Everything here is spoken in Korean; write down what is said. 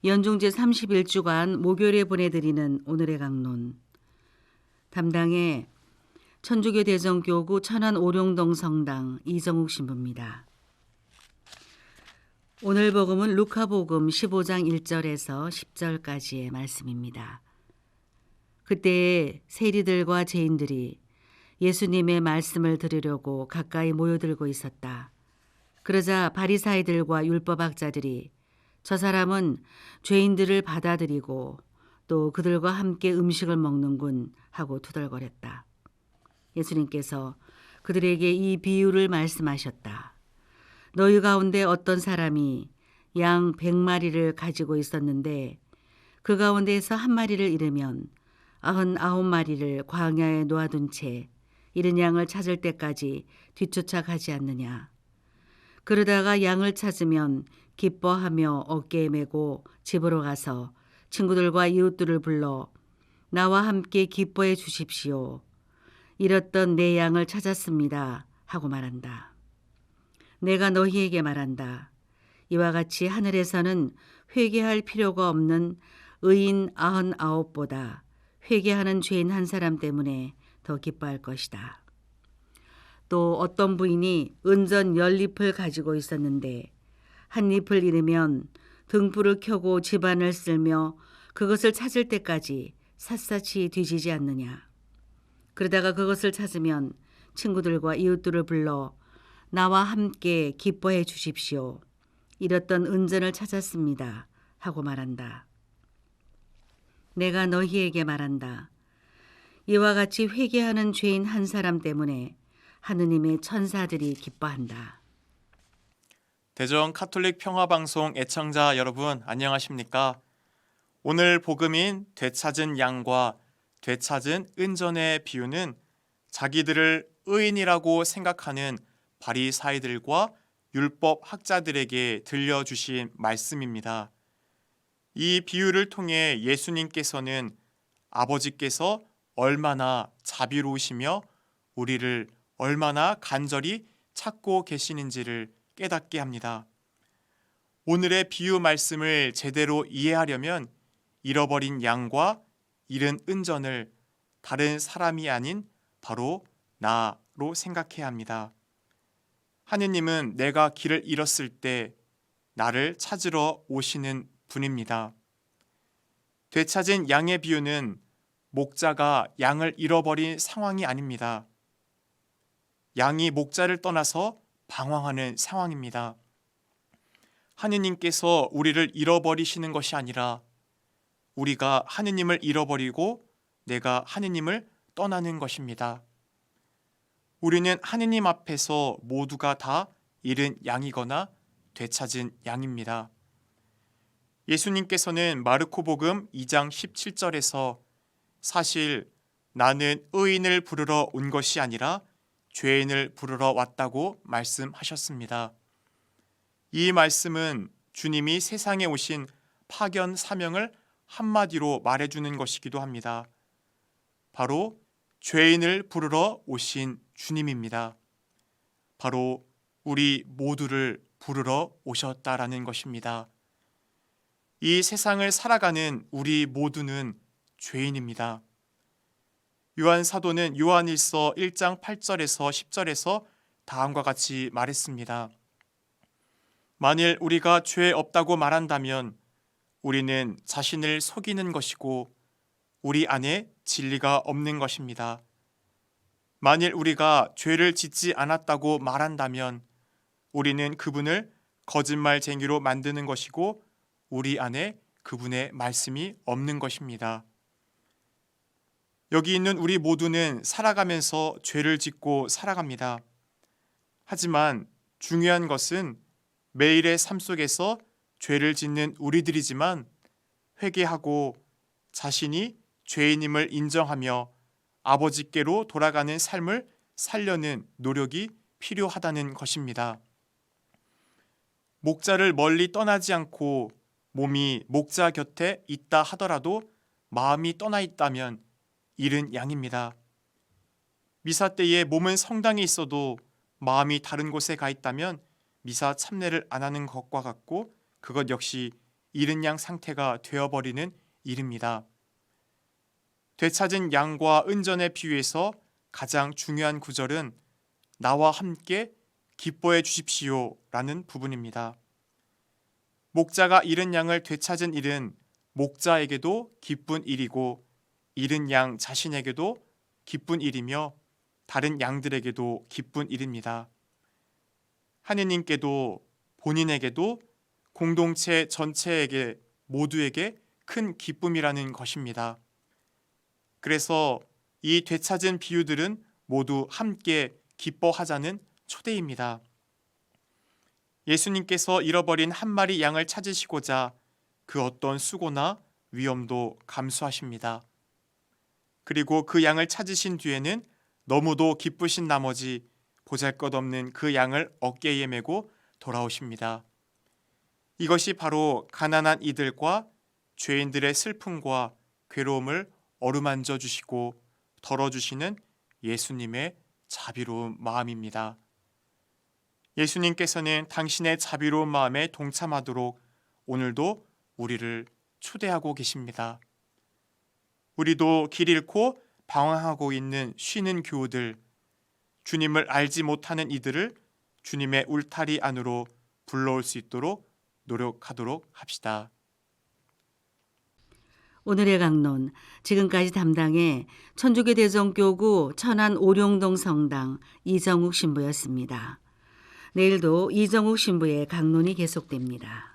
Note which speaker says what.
Speaker 1: 연중제 31주간 목요일에 보내드리는 오늘의 강론. 담당의 천주교 대전교구 천안 오룡동 성당 이정욱 신부입니다. 오늘 복음은 루카복음 15장 1절에서 10절까지의 말씀입니다. 그때에 세리들과 죄인들이 예수님의 말씀을 들으려고 가까이 모여들고 있었다. 그러자 바리사이들과 율법학자들이 저 사람은 죄인들을 받아들이고 또 그들과 함께 음식을 먹는군 하고 투덜거렸다. 예수님께서 그들에게 이 비유를 말씀하셨다. 너희 가운데 어떤 사람이 양 100마리를 가지고 있었는데 그 가운데에서 한 마리를 잃으면 99마리를 광야에 놓아둔 채 잃은 양을 찾을 때까지 뒤쫓아 가지 않느냐. 그러다가 양을 찾으면 기뻐하며 어깨에 메고 집으로 가서 친구들과 이웃들을 불러 나와 함께 기뻐해 주십시오. 잃었던 내 양을 찾았습니다. 하고 말한다. 내가 너희에게 말한다. 이와 같이 하늘에서는 회개할 필요가 없는 의인 99보다 회개하는 죄인 한 사람 때문에 더 기뻐할 것이다. 또 어떤 부인이 은전 10잎을 가지고 있었는데 한 잎을 잃으면 등불을 켜고 집안을 쓸며 그것을 찾을 때까지 샅샅이 뒤지지 않느냐. 그러다가 그것을 찾으면 친구들과 이웃들을 불러 나와 함께 기뻐해 주십시오. 잃었던 은전을 찾았습니다. 하고 말한다. 내가 너희에게 말한다. 이와 같이 회개하는 죄인 한 사람 때문에 하느님의 천사들이 기뻐한다.
Speaker 2: 대전 카톨릭 평화방송 애청자 여러분 안녕하십니까? 오늘 복음인 되찾은 양과 되찾은 은전의 비유는 자기들을 의인이라고 생각하는 바리사이들과 율법 학자들에게 들려주신 말씀입니다. 이 비유를 통해 예수님께서는 아버지께서 얼마나 자비로우시며 우리를 얼마나 간절히 찾고 계시는지를 깨닫게 합니다. 오늘의 비유 말씀을 제대로 이해하려면 잃어버린 양과 잃은 은전을 다른 사람이 아닌 바로 나로 생각해야 합니다. 하느님은 내가 길을 잃었을 때 나를 찾으러 오시는 분입니다. 되찾은 양의 비유는 목자가 양을 잃어버린 상황이 아닙니다. 양이 목자를 떠나서 방황하는 상황입니다. 하느님께서 우리를 잃어버리시는 것이 아니라 우리가 하느님을 잃어버리고 내가 하느님을 떠나는 것입니다. 우리는 하느님 앞에서 모두가 다 잃은 양이거나 되찾은 양입니다. 예수님께서는 마르코복음 2장 17절에서 사실 나는 의인을 부르러 온 것이 아니라 죄인을 부르러 왔다고 말씀하셨습니다. 이 말씀은 주님이 세상에 오신 파견 사명을 한마디로 말해주는 것이기도 합니다. 바로 죄인을 부르러 오신 주님입니다. 바로 우리 모두를 부르러 오셨다라는 것입니다. 이 세상을 살아가는 우리 모두는 죄인입니다. 요한 사도는 요한일서 1장 8절에서 10절에서 다음과 같이 말했습니다. 만일 우리가 죄 없다고 말한다면 우리는 자신을 속이는 것이고 우리 안에 진리가 없는 것입니다. 만일 우리가 죄를 짓지 않았다고 말한다면 우리는 그분을 거짓말쟁이로 만드는 것이고 우리 안에 그분의 말씀이 없는 것입니다. 여기 있는 우리 모두는 살아가면서 죄를 짓고 살아갑니다. 하지만 중요한 것은 매일의 삶 속에서 죄를 짓는 우리들이지만 회개하고 자신이 죄인임을 인정하며 아버지께로 돌아가는 삶을 살려는 노력이 필요하다는 것입니다. 목자를 멀리 떠나지 않고 몸이 목자 곁에 있다 하더라도 마음이 떠나 있다면 잃은 양입니다. 미사 때에 몸은 성당에 있어도 마음이 다른 곳에 가 있다면 미사 참례를 안 하는 것과 같고 그것 역시 잃은 양 상태가 되어버리는 일입니다. 되찾은 양과 은전의 비유에서 가장 중요한 구절은 나와 함께 기뻐해 주십시오라는 부분입니다. 목자가 잃은 양을 되찾은 일은 목자에게도 기쁜 일이고 잃은 양 자신에게도 기쁜 일이며 다른 양들에게도 기쁜 일입니다. 하느님께도 본인에게도 공동체 전체에게 모두에게 큰 기쁨이라는 것입니다. 그래서 이 되찾은 비유들은 모두 함께 기뻐하자는 초대입니다. 예수님께서 잃어버린 한 마리 양을 찾으시고자 그 어떤 수고나 위험도 감수하십니다. 그리고 그 양을 찾으신 뒤에는 너무도 기쁘신 나머지 보잘것없는 그 양을 어깨에 메고 돌아오십니다. 이것이 바로 가난한 이들과 죄인들의 슬픔과 괴로움을 어루만져 주시고 덜어주시는 예수님의 자비로운 마음입니다. 예수님께서는 당신의 자비로운 마음에 동참하도록 오늘도 우리를 초대하고 계십니다. 우리도 길 잃고 방황하고 있는 쉬는 교우들, 주님을 알지 못하는 이들을 주님의 울타리 안으로 불러올 수 있도록 노력하도록 합시다.
Speaker 1: 오늘의 강론, 지금까지 담당해 천주교 대전교구 천안 오룡동 성당 이정욱 신부였습니다. 내일도 이정욱 신부의 강론이 계속됩니다.